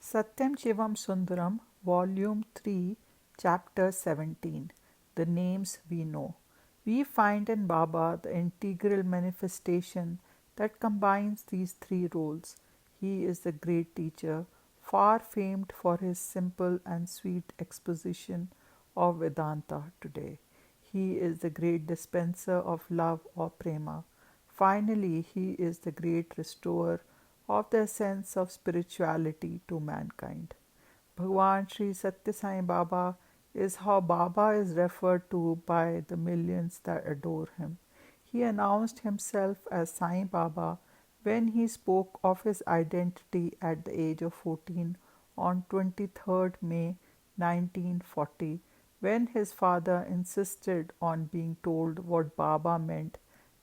Sathyam Sivam Sundaram, Volume 3, Chapter 17. The Names We Know. We find in Baba the integral manifestation that combines these three roles. He is the great teacher, far famed for his simple and sweet exposition of Vedanta today. He is the great dispenser of love or prema. Finally, he is the great restorer of the sense of spirituality to mankind. Bhagawan Sri Satya Sai Baba is how Baba is referred to by the millions that adore him. He announced himself as Sai Baba when he spoke of his identity at the age of 14 on 23rd May 1940, when his father insisted on being told what Baba meant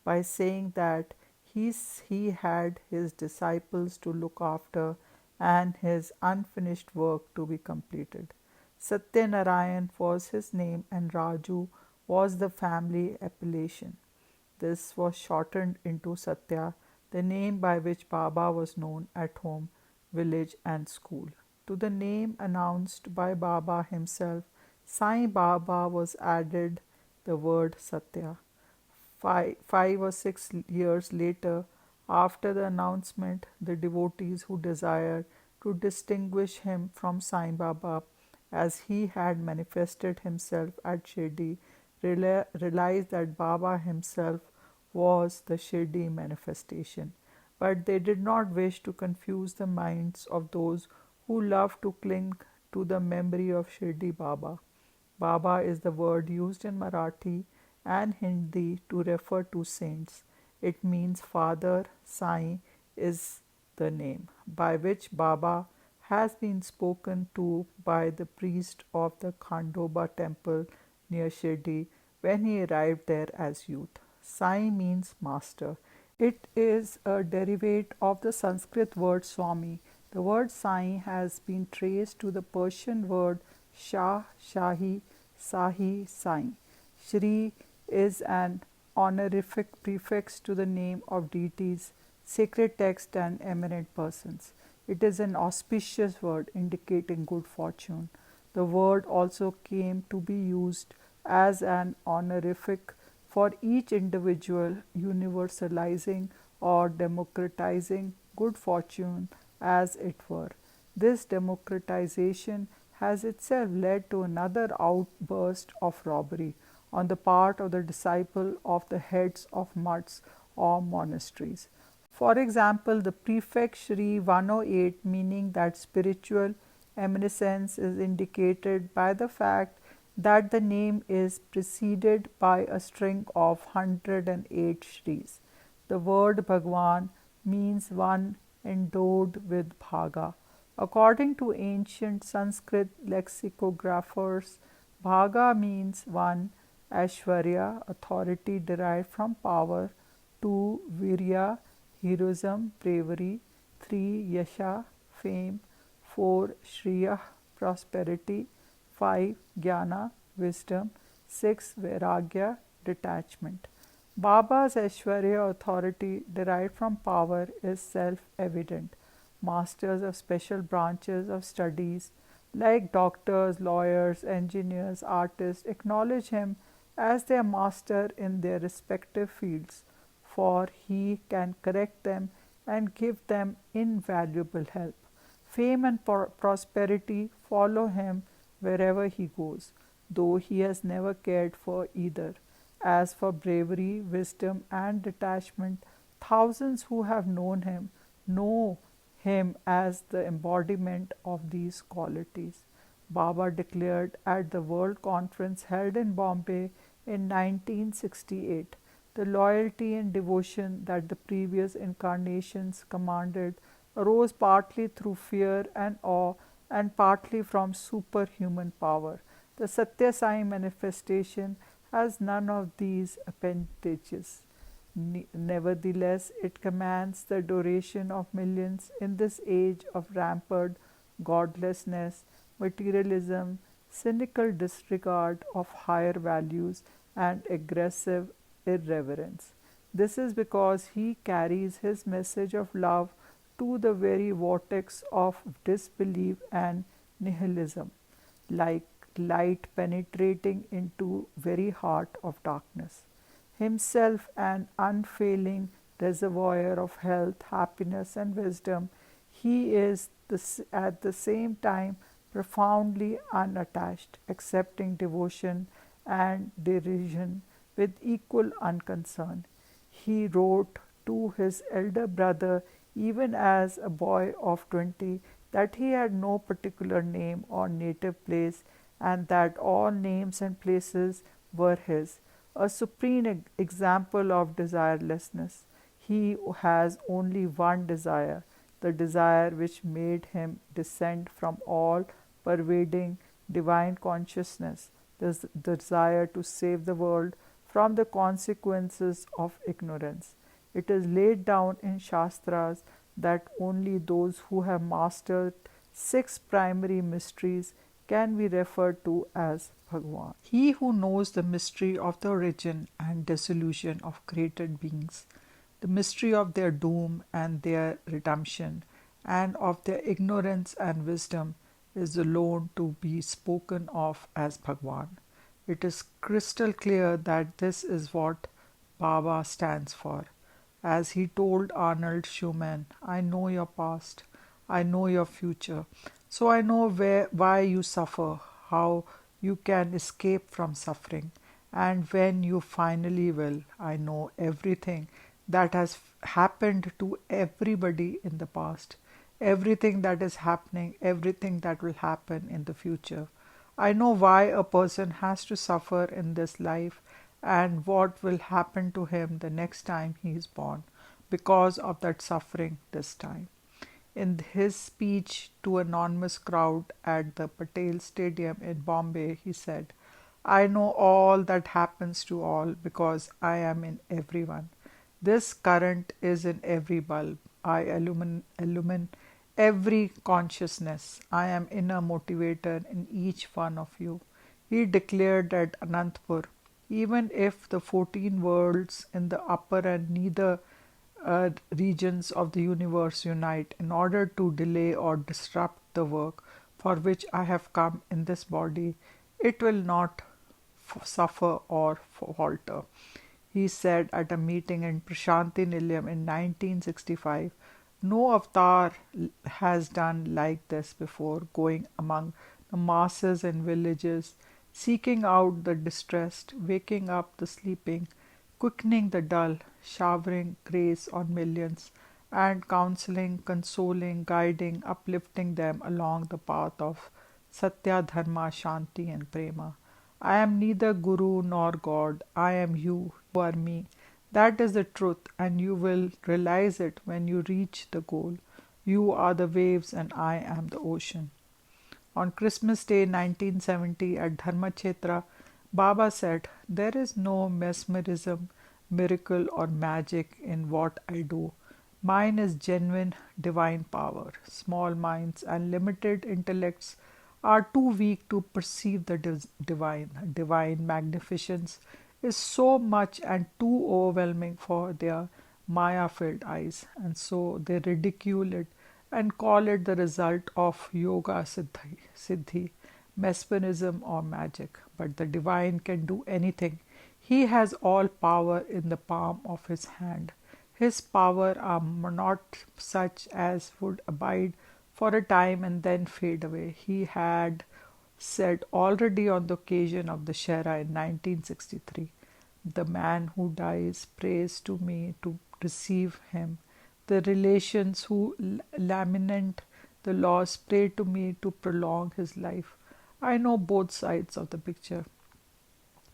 by saying that he had his disciples to look after and his unfinished work to be completed. Satyanarayan was his name and Raju was the family appellation. This was shortened into Satya, the name by which Baba was known at home, village, and school. To the name announced by Baba himself, Sai Baba was added the word Satya. 5 or 6 years later, after the announcement, the devotees who desired to distinguish him from Sai Baba as he had manifested himself at Shirdi realized that Baba himself was the Shirdi manifestation. But they did not wish to confuse the minds of those who love to cling to the memory of Shirdi Baba. Baba is the word used in Marathi and Hindi to refer to saints. It means father. Sai is the name by which Baba has been spoken to by the priest of the Khandoba temple near Shirdi when he arrived there as youth. Sai means master. It is a derivative of the Sanskrit word Swami. The word Sai has been traced to the Persian word Shah, Shahi, Sahi, Sai. Shri is an honorific prefix to the name of deities, sacred texts, and eminent persons. It is an auspicious word indicating good fortune. The word also came to be used as an honorific for each individual, universalizing or democratizing good fortune as it were. This democratization has itself led to another outburst of robbery on the part of the disciple of the heads of mutts or monasteries. For example, the prefix Shri 108, meaning that spiritual eminence, is indicated by the fact that the name is preceded by a string of 108 Shris. The word Bhagawan means one endowed with bhaga. According to ancient Sanskrit lexicographers, bhaga means one, Aishwarya, authority derived from power, 2. Virya, heroism, bravery, 3. Yasha, fame, 4. Shriya, prosperity, 5. Jnana, wisdom, 6. Vairagya, detachment. Baba's Aishwarya, authority derived from power, is self-evident. Masters of special branches of studies like doctors, lawyers, engineers, artists acknowledge him as their master in their respective fields, for he can correct them and give them invaluable help. Fame and prosperity follow him wherever he goes, though he has never cared for either. As for bravery, wisdom, and detachment, thousands who have known him know him as the embodiment of these qualities. Baba declared at the World Conference held in Bombay in 1968, the loyalty and devotion that the previous incarnations commanded arose partly through fear and awe and partly from superhuman power. The Satya Sai manifestation has none of these appendages. Nevertheless, it commands the adoration of millions in this age of rampant godlessness, materialism, cynical disregard of higher values, and aggressive irreverence. This is because he carries his message of love to the very vortex of disbelief and nihilism, like light penetrating into very heart of darkness. Himself an unfailing reservoir of health, happiness, and wisdom, he is at the same time profoundly unattached, accepting devotion and derision with equal unconcern. He wrote to his elder brother, even as a boy of 20, that he had no particular name or native place, and that all names and places were his, a supreme example of desirelessness. He has only one desire, the desire which made him descend from all pervading divine consciousness, the desire to save the world from the consequences of ignorance. It is laid down in Shastras that only those who have mastered six primary mysteries can be referred to as Bhagawan. He who knows the mystery of the origin and dissolution of created beings, the mystery of their doom and their redemption, and of their ignorance and wisdom, is alone to be spoken of as Bhagawan. It is crystal clear that this is what Baba stands for. As he told Arnold Schumann, I know your past, I know your future, so I know why you suffer, how you can escape from suffering, and when you finally will. I know everything that has happened to everybody in the past, everything that is happening, everything that will happen in the future. I know why a person has to suffer in this life and what will happen to him the next time he is born because of that suffering this time. In his speech to an enormous crowd at the Patel Stadium in Bombay, he said, I know all that happens to all because I am in everyone. This current is in every bulb. I illumine every consciousness. I am inner motivator in each one of you. He declared at Anantapur, even if the 14 worlds in the upper and nether regions of the universe unite in order to delay or disrupt the work for which I have come in this body, it will not suffer or falter. He said at a meeting in Prashanti Nilayam in 1965, no avatar has done like this before, going among the masses in villages, seeking out the distressed, waking up the sleeping, quickening the dull, showering grace on millions, and counseling, consoling, guiding, uplifting them along the path of Satya, Dharma, Shanti, and Prema. I am neither Guru nor God. I am you. You are me. That is the truth, and you will realize it when you reach the goal. You are the waves, and I am the ocean. On Christmas Day 1970 at Dharmakshetra, Baba said, there is no mesmerism, miracle, or magic in what I do. Mine is genuine divine power. Small minds and limited intellects are too weak to perceive the divine. Divine magnificence is so much and too overwhelming for their Maya filled eyes, and so they ridicule it and call it the result of yoga siddhi, mesmerism, or magic. But the divine can do anything. He has all power in the palm of his hand. His power are not such as would abide for a time and then fade away. He had said already on the occasion of the Shera in 1963, the man who dies prays to me to receive him. The relations who lament the loss pray to me to prolong his life. I know both sides of the picture,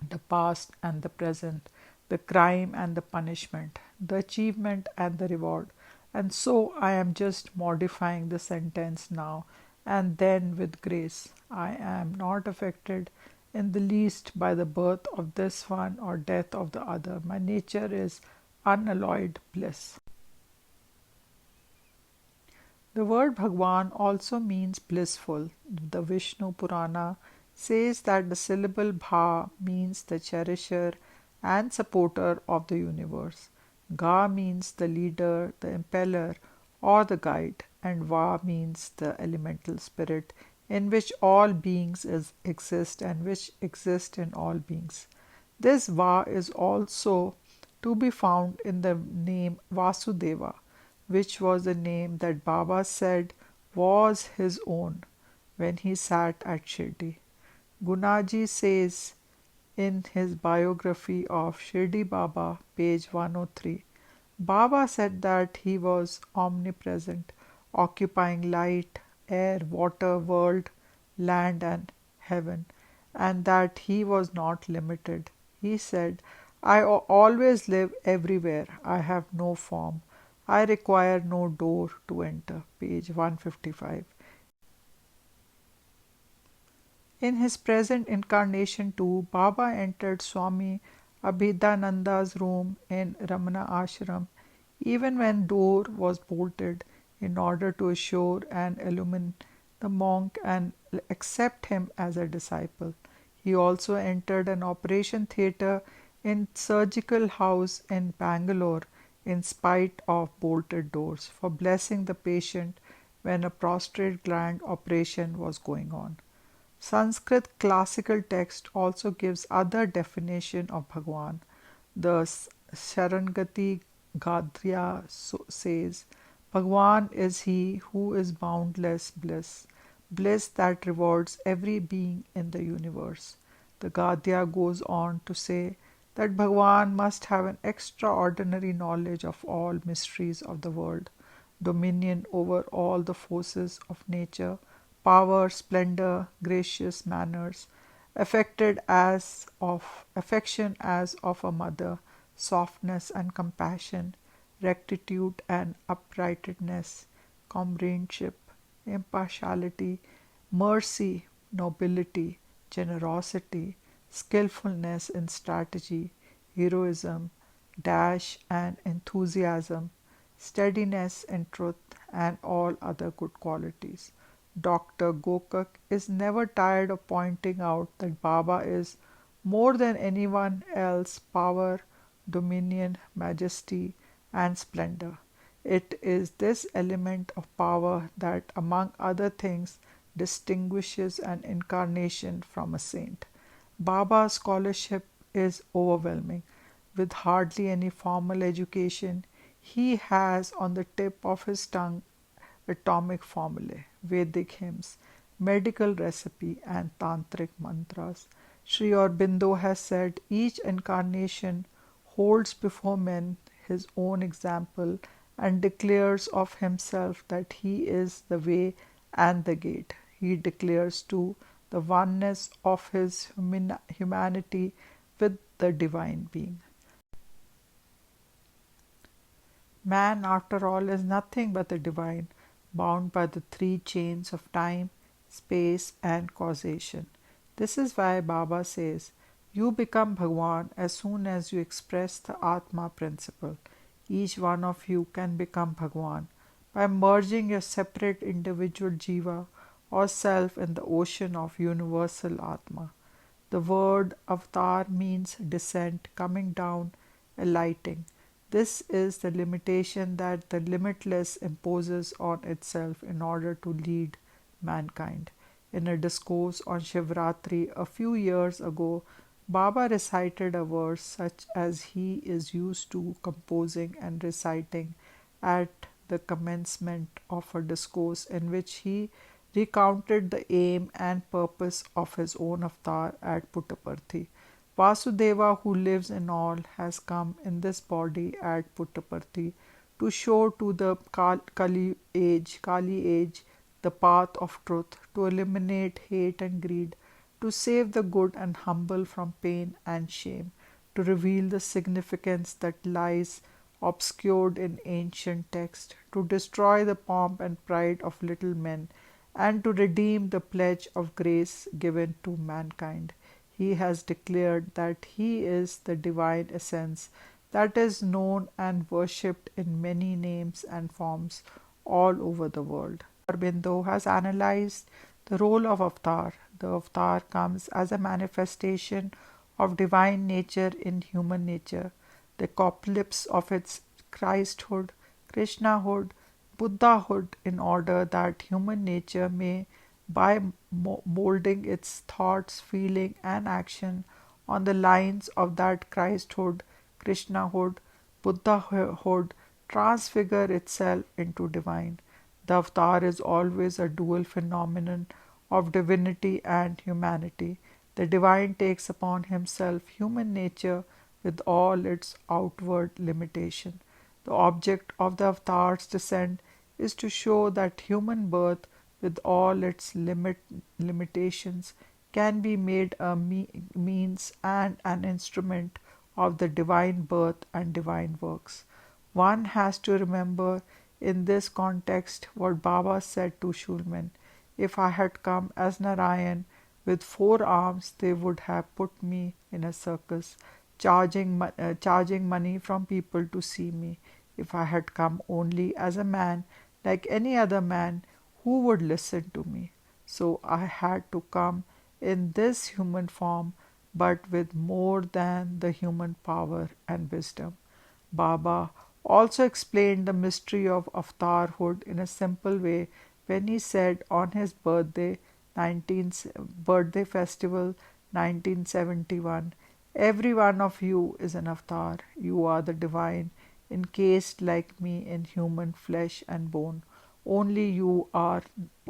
the past and the present, the crime and the punishment, the achievement and the reward. And so I am just modifying the sentence now and then with grace. I am not affected in the least by the birth of this one or death of the other. My nature is unalloyed bliss. The word Bhagwan also means blissful. The Vishnu Purana says that the syllable Bha means the cherisher and supporter of the universe. Ga means the leader, the impeller, or the guide, and Va means the elemental spirit in which all beings exist and which exist in all beings. This Va is also to be found in the name Vasudeva, which was the name that Baba said was his own when he sat at Shirdi. Gunaji says in his biography of Shirdi Baba, page 103, Baba said that he was omnipresent, occupying light, air, water, world, land, and heaven, and that he was not limited. He said, I always live everywhere. I have no form. I require no door to enter. Page 155. In his present incarnation too, Baba entered Swami Abhidananda's room in Ramana Ashram even when door was bolted in order to assure and illumine the monk and accept him as a disciple. He also entered an operation theatre in surgical house in Bangalore in spite of bolted doors for blessing the patient when a prostate gland operation was going on. Sanskrit classical text also gives other definition of Bhagawan. The Sharangati Gadhya says, Bhagawan is he who is boundless bliss, bliss that rewards every being in the universe. The Gadhya goes on to say that Bhagawan must have an extraordinary knowledge of all mysteries of the world, dominion over all the forces of nature, power, splendor, gracious manners, affection as of a mother, softness and compassion, rectitude and uprightness, comradeship, impartiality, mercy, nobility, generosity, skillfulness in strategy, heroism, dash and enthusiasm, steadiness and truth, and all other good qualities. Dr. Gokak is never tired of pointing out that Baba is more than anyone else power, dominion, majesty, and splendor. It is this element of power that, among other things, distinguishes an incarnation from a saint. Baba's scholarship is overwhelming. With hardly any formal education, he has on the tip of his tongue atomic formulae, Vedic hymns, medical recipe, and tantric mantras. Sri Aurobindo has said each incarnation holds before men his own example and declares of himself that he is the way and the gate. He declares too the oneness of his humanity with the divine being. Man, after all, is nothing but the divine, bound by the three chains of time, space, and causation. This is why Baba says, you become Bhagawan as soon as you express the Atma principle. Each one of you can become Bhagawan by merging your separate individual jiva or self in the ocean of universal Atma. The word avatar means descent, coming down, alighting. This is the limitation that the limitless imposes on itself in order to lead mankind. In a discourse on Shivratri a few years ago, Baba recited a verse such as he is used to composing and reciting at the commencement of a discourse in which he recounted the aim and purpose of his own avatar at Puttaparthi. Vasudeva, who lives in all, has come in this body at Puttaparthi to show to the Kali age the path of truth, to eliminate hate and greed, to save the good and humble from pain and shame, to reveal the significance that lies obscured in ancient text, to destroy the pomp and pride of little men, and to redeem the pledge of grace given to mankind. He has declared that he is the divine essence that is known and worshipped in many names and forms all over the world. Aurobindo has analyzed the role of avatar. The avatar comes as a manifestation of divine nature in human nature, the apocalypse of its Christhood, Krishnahood, Buddhahood in order that human nature may, by molding its thoughts, feeling, and action on the lines of that Christhood, Krishnahood, Buddhahood, transfigure itself into divine. The avatar is always a dual phenomenon of divinity and humanity. The divine takes upon himself human nature with all its outward limitation. The object of the avatar's descent is to show that human birth, with all its limitations, can be made a means and an instrument of the divine birth and divine works. One has to remember in this context what Baba said to Shulman: if I had come as Narayan with four arms, they would have put me in a circus, charging money from people to see me. If I had come only as a man, like any other man, who would listen to me? So I had to come in this human form, but with more than the human power and wisdom. Baba also explained the mystery of avatarhood in a simple way when he said on his birthday 19th birthday festival 1971, every one of you is an avatar. You are the divine, encased like me in human flesh and bone. Only you are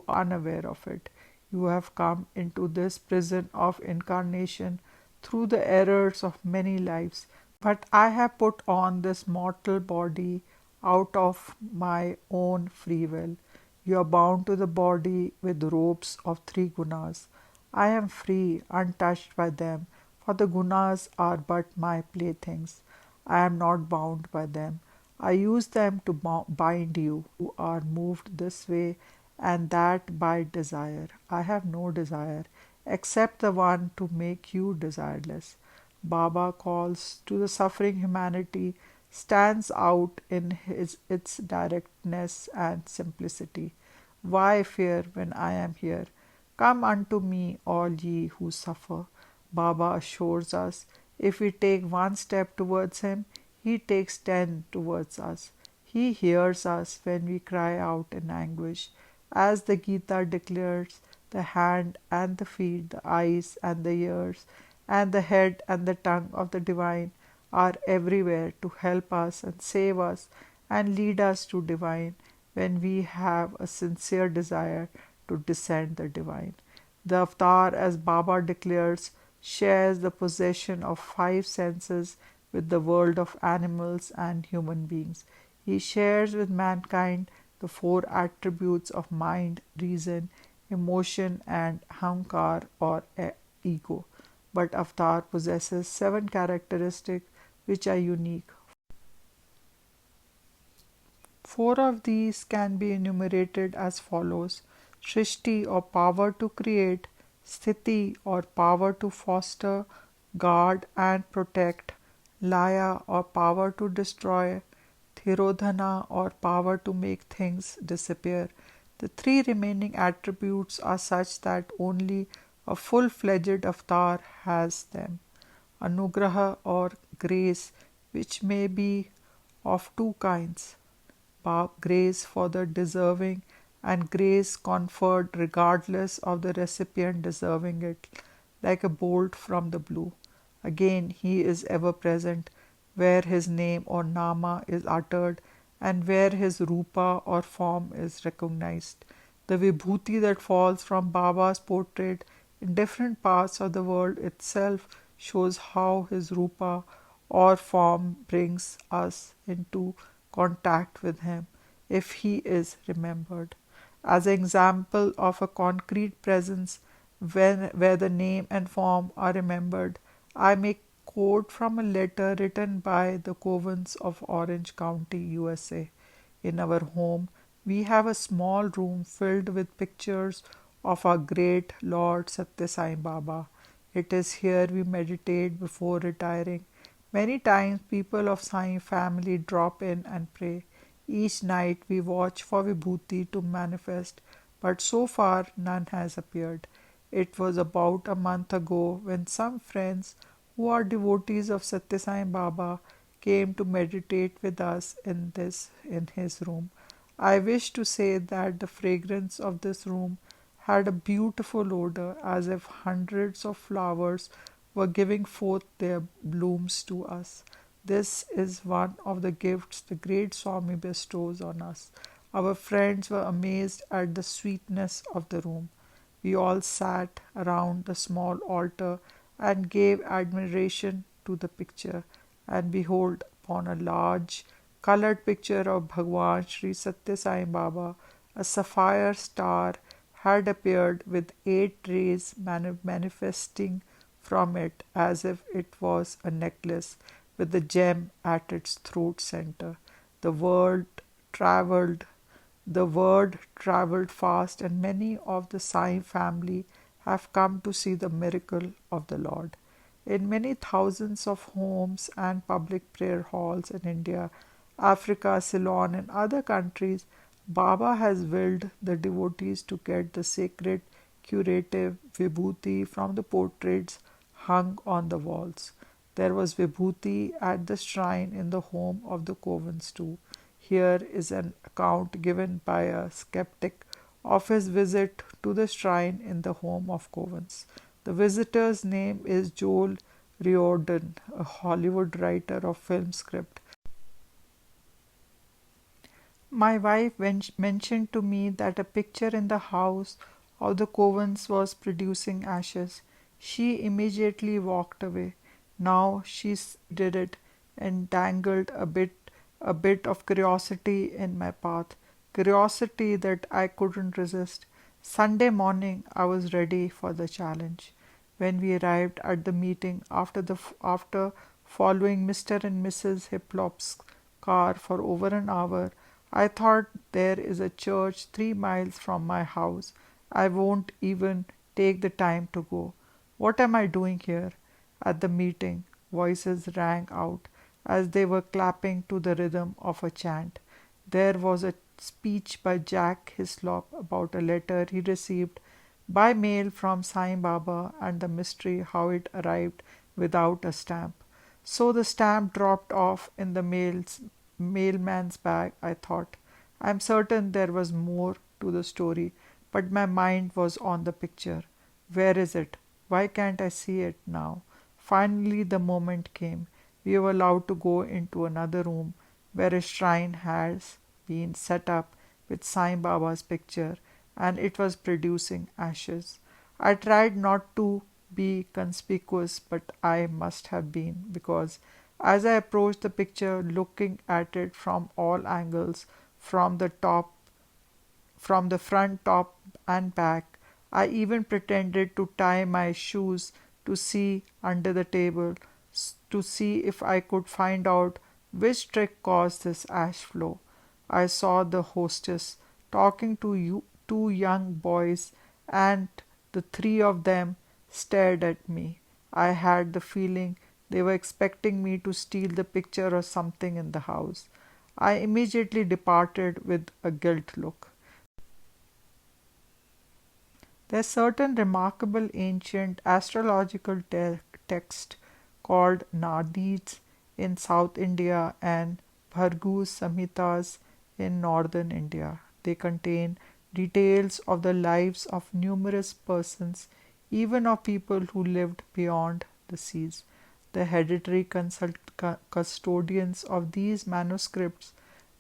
unaware of it. You have come into this prison of incarnation through the errors of many lives, but I have put on this mortal body out of my own free will. You are bound to the body with ropes of three gunas. I am free, untouched by them, for the gunas are but my playthings. I am not bound by them. I use them to bind you, who are moved this way and that by desire. I have no desire, except the one to make you desireless. Baba calls to the suffering humanity stands out in its directness and simplicity. Why fear when I am here? Come unto me, all ye who suffer. Baba assures us if we take one step towards him, he takes 10 towards us. He hears us when we cry out in anguish. As the Gita declares, the hand and the feet, the eyes and the ears, and the head and the tongue of the divine are everywhere to help us and save us and lead us to divine when we have a sincere desire to descend the divine. The avatar, as Baba declares, shares the possession of five senses with the world of animals and human beings. He shares with mankind the four attributes of mind, reason, emotion, and hankar or ego. But Avatar possesses seven characteristics which are unique. Four of these can be enumerated as follows: Shrishti or power to create, Sthiti or power to foster, guard and protect, Laya or power to destroy, Thirodhana or power to make things disappear. The three remaining attributes are such that only a full-fledged avatar has them. Anugraha or grace, which may be of two kinds: grace for the deserving and grace conferred regardless of the recipient deserving it, like a bolt from the blue. Again, he is ever present where his name or nama is uttered and where his rupa or form is recognized. The vibhuti that falls from Baba's portrait in different parts of the world itself shows how his rupa or form brings us into contact with him if he is remembered. As an example of a concrete presence where the name and form are remembered, I may quote from a letter written by the Covens of Orange County, USA. In our home, we have a small room filled with pictures of our great Lord Satya Sai Baba. It is here we meditate before retiring. Many times people of Sai family drop in and pray. Each night we watch for Vibhuti to manifest, but so far none has appeared. It was about a month ago when some friends who are devotees of Satya Sai Baba came to meditate with us in his room. I wish to say that the fragrance of this room had a beautiful odor, as if hundreds of flowers were giving forth their blooms to us. This is one of the gifts the great Swami bestows on us. Our friends were amazed at the sweetness of the room. We all sat around the small altar and gave admiration to the picture, and behold, upon a large colored picture of Bhagawan Sri Satya Sai Baba, a sapphire star had appeared with 8 rays manifesting from it as if it was a necklace with the gem at its throat center. The word traveled the word traveled fast, and many of the Sai family have come to see the miracle of the Lord. In many thousands of homes and public prayer halls in India, Africa, Ceylon, and other countries, Baba has willed the devotees to get the sacred curative vibhuti from the portraits hung on the walls. There was vibhuti at the shrine in the home of the Covens too. Here is an account given by a skeptic of his visit to the shrine in the home of Covens. The visitor's name is Joel Riordan, a Hollywood writer of film script. My wife mentioned to me that a picture in the house of the Covens was producing ashes. She immediately walked away. Now she did it, entangled a bit of curiosity in my path, curiosity that I couldn't resist. Sunday morning I was ready for the challenge. When we arrived at the meeting after following Mr. and Mrs. Hiplop's car for over an hour, I thought, there is a church 3 miles from my house. I won't even take the time to go. What am I doing here? At the meeting, voices rang out as they were clapping to the rhythm of a chant. There was a speech by Jack Hislop about a letter he received by mail from Sai Baba and the mystery how it arrived without a stamp. So the stamp dropped off in the mailman's bag, I thought. I'm certain there was more to the story, but my mind was on the picture. Where is it? Why can't I see it now? Finally, the moment came. We were allowed to go into another room where a shrine has been set up with Sai Baba's picture, and it was producing ashes. I tried not to be conspicuous, but I must have been, because as I approached the picture, looking at it from all angles, from the top, from the front, top, and back, I even pretended to tie my shoes to see under the table, to see if I could find out which trick caused this ash flow. I saw the hostess talking to 2 young boys, and the 3 of them stared at me. I had the feeling they were expecting me to steal the picture or something in the house. I immediately departed with a guilt look. There's certain remarkable ancient astrological text called Nadis in South India and Bhargu Samhitas in northern India. They contain details of the lives of numerous persons, even of people who lived beyond the seas. The hereditary custodians of these manuscripts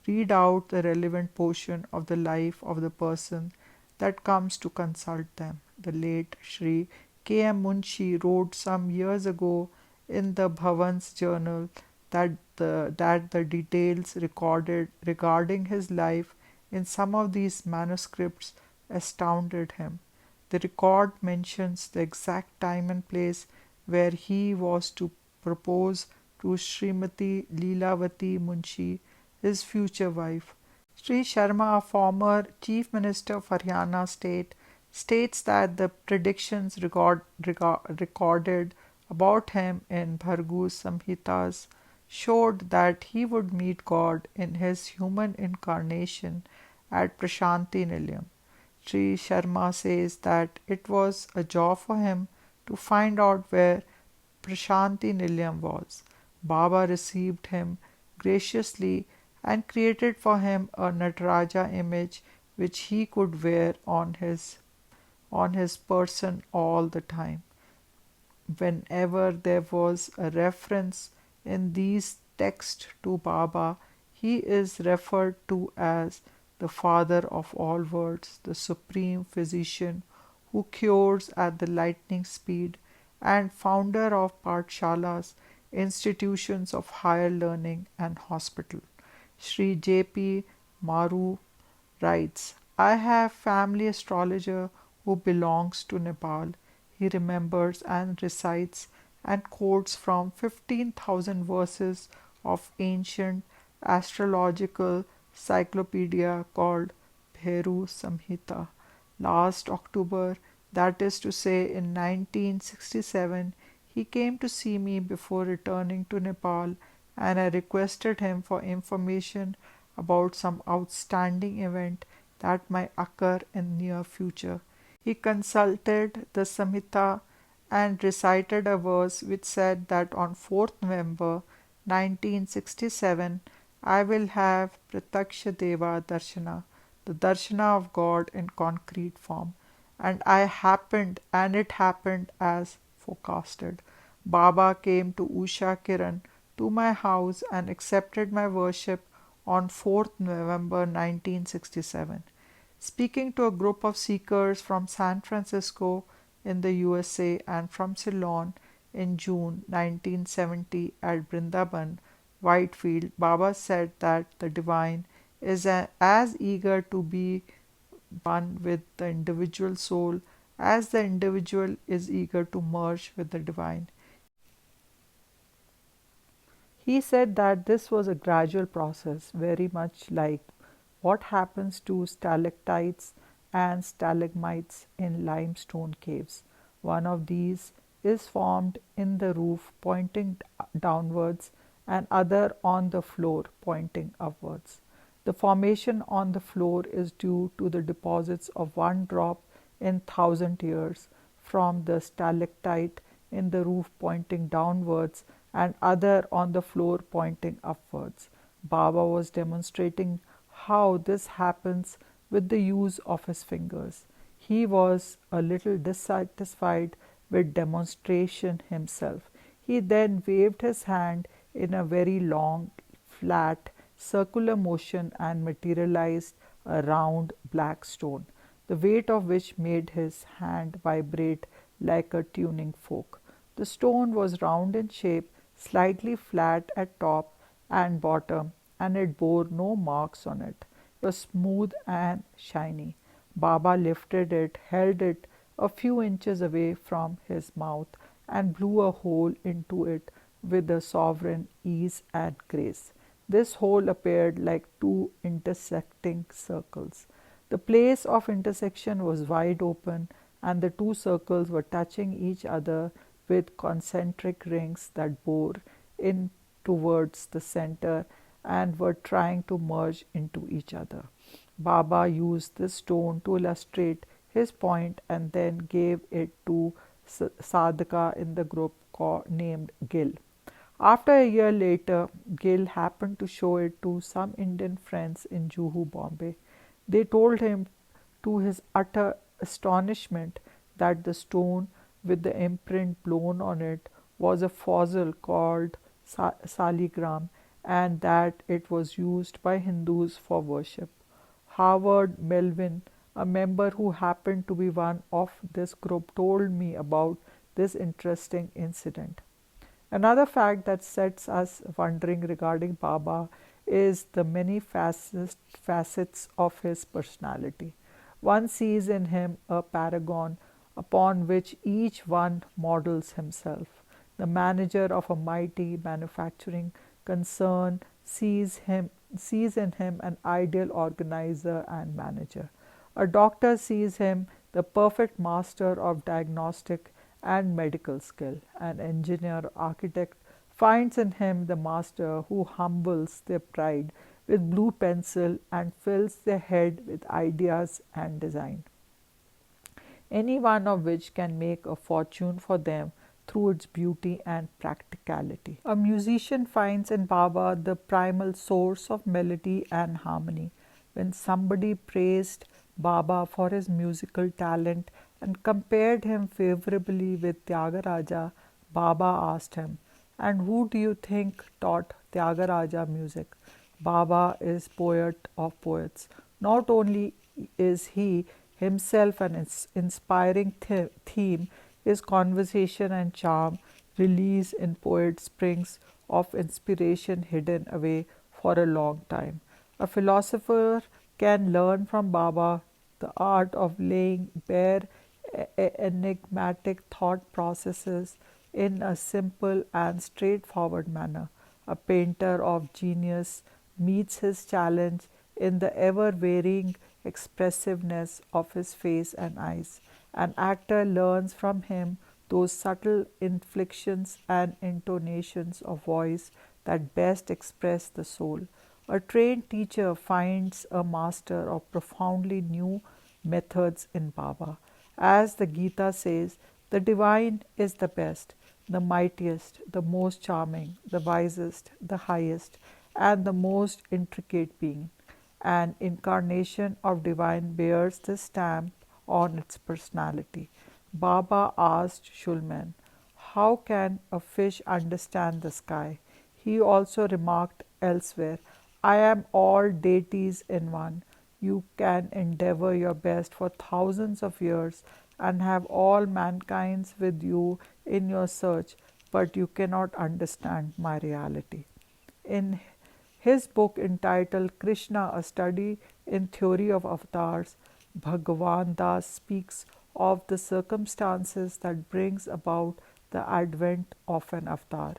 read out the relevant portion of the life of the person that comes to consult them. The late Sri K.M. Munshi wrote some years ago in the Bhavan's journal that the details recorded regarding his life in some of these manuscripts astounded him. The record mentions the exact time and place where he was to propose to Srimati Leelavati Munshi, his future wife. Sri Sharma, a former Chief Minister of Haryana state, states that the predictions recorded about him in Bhargu Samhitas showed that he would meet God in his human incarnation at Prashanti Nilayam. Sri Sharma says that it was a job for him to find out where Prashanti Nilayam was. Baba received him graciously and created for him a Nataraja image which he could wear on his person all the time. Whenever there was a reference in these texts to Baba, he is referred to as the father of all worlds, the supreme physician who cures at the lightning speed, and founder of Pathshalas, institutions of higher learning and hospital. Sri J.P. Maru writes, I have family astrologer who belongs to Nepal. He remembers and recites and quotes from 15,000 verses of ancient astrological cyclopedia called Bheru Samhita. Last October, that is to say in 1967, he came to see me before returning to Nepal, and I requested him for information about some outstanding event that might occur in near future. He consulted the Samhita and recited a verse which said that on 4th November 1967 I will have Prataksha Deva Darshana, the Darshana of God in concrete form. And it happened as forecasted. Baba came to Usha Kiran to my house and accepted my worship on 4th November 1967. Speaking to a group of seekers from San Francisco in the USA and from Ceylon in June 1970 at Brindaban, Whitefield, Baba said that the divine is as eager to be one with the individual soul as the individual is eager to merge with the divine. He said that this was a gradual process, very much like what happens to stalactites and stalagmites in limestone caves. One of these is formed in the roof pointing downwards and other on the floor pointing upwards. The formation on the floor is due to the deposits of one drop in 1,000 years from the stalactite in the roof pointing downwards and other on the floor pointing upwards. Baba was demonstrating how this happens with the use of his fingers. He was a little dissatisfied with demonstration himself. He then waved his hand in a very long, flat, circular motion and materialized a round black stone, the weight of which made his hand vibrate like a tuning fork. The stone was round in shape, slightly flat at top and bottom, and it bore no marks on it. It was smooth and shiny. Baba lifted it, held it a few inches away from his mouth, and blew a hole into it with a sovereign ease and grace. This hole appeared like two intersecting circles. The place of intersection was wide open, and the two circles were touching each other with concentric rings that bore in towards the center and were trying to merge into each other. Baba used this stone to illustrate his point and then gave it to Sadhaka in the group named Gill. After a year later, Gill happened to show it to some Indian friends in Juhu, Bombay. They told him, to his utter astonishment, that the stone with the imprint blown on it was a fossil called Saligram and that it was used by Hindus for worship. Howard Melvin, a member who happened to be one of this group, told me about this interesting incident. Another fact that sets us wondering regarding Baba is the many facets of his personality. One sees in him a paragon upon which each one models himself. The manager of a mighty manufacturing concern sees in him an ideal organizer and manager. A doctor sees him the perfect master of diagnostic and medical skill. An engineer or architect finds in him the master who humbles their pride with blue pencil and fills their head with ideas and design, any one of which can make a fortune for them through its beauty and practicality. A musician finds in Baba the primal source of melody and harmony. When somebody praised Baba for his musical talent and compared him favorably with Tyagaraja, Baba asked him, "And who do you think taught Tyagaraja music?" Baba is poet of poets. Not only is he himself an inspiring theme, his conversation and charm release in poet springs of inspiration hidden away for a long time. A philosopher can learn from Baba the art of laying bare enigmatic thought processes in a simple and straightforward manner. A painter of genius meets his challenge in the ever varying expressiveness of his face and eyes. An actor learns from him those subtle inflections and intonations of voice that best express the soul. A trained teacher finds a master of profoundly new methods in Baba. As the Gita says, the divine is the best, the mightiest, the most charming, the wisest, the highest, and the most intricate being. An incarnation of divine bears this stamp on its personality. Baba asked Shulman, "How can a fish understand the sky?" He also remarked elsewhere, "I am all deities in one. You can endeavor your best for thousands of years and have all mankind with you in your search, but you cannot understand my reality." In his book entitled Krishna, A Study in Theory of Avatars, Bhagawan Das speaks of the circumstances that brings about the advent of an avatar.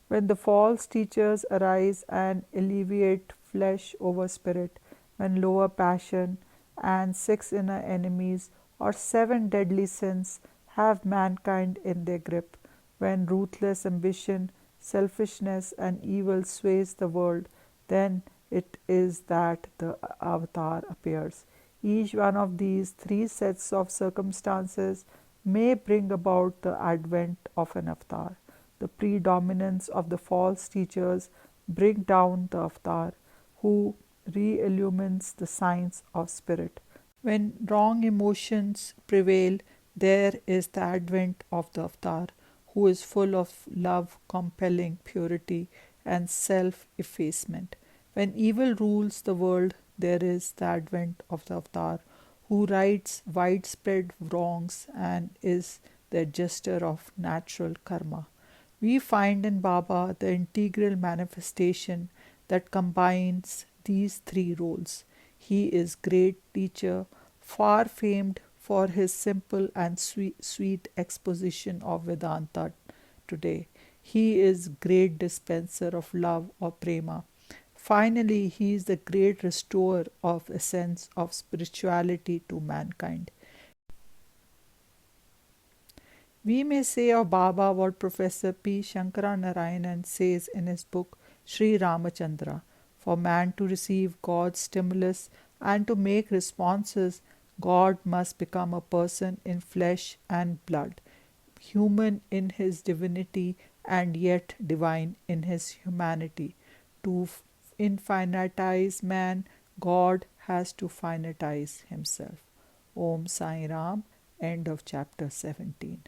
When the false teachers arise and alleviate flesh over spirit, when lower passion and six inner enemies or seven deadly sins have mankind in their grip, when ruthless ambition, selfishness, and evil sways the world, then it is that the avatar appears. Each one of these three sets of circumstances may bring about the advent of an avatar. The predominance of the false teachers bring down the avatar, who re-illumines the signs of spirit. When wrong emotions prevail, there is the advent of the avatar, who is full of love, compelling purity, and self-effacement. When evil rules the world, there is the advent of the avatar, who rights widespread wrongs and is the adjuster of natural karma. We find in Baba the integral manifestation that combines these three roles. He is great teacher, far famed for his simple and sweet exposition of Vedanta today. He is great dispenser of love or prema. Finally, he is the great restorer of essence of spirituality to mankind. We may say of Baba what Professor P. Shankaranarayanan says in his book Sri Ramachandra. For man to receive God's stimulus and to make responses, God must become a person in flesh and blood, human in his divinity and yet divine in his humanity. To infinitize man, God has to finitize himself. Om Sai Ram. End of chapter 17.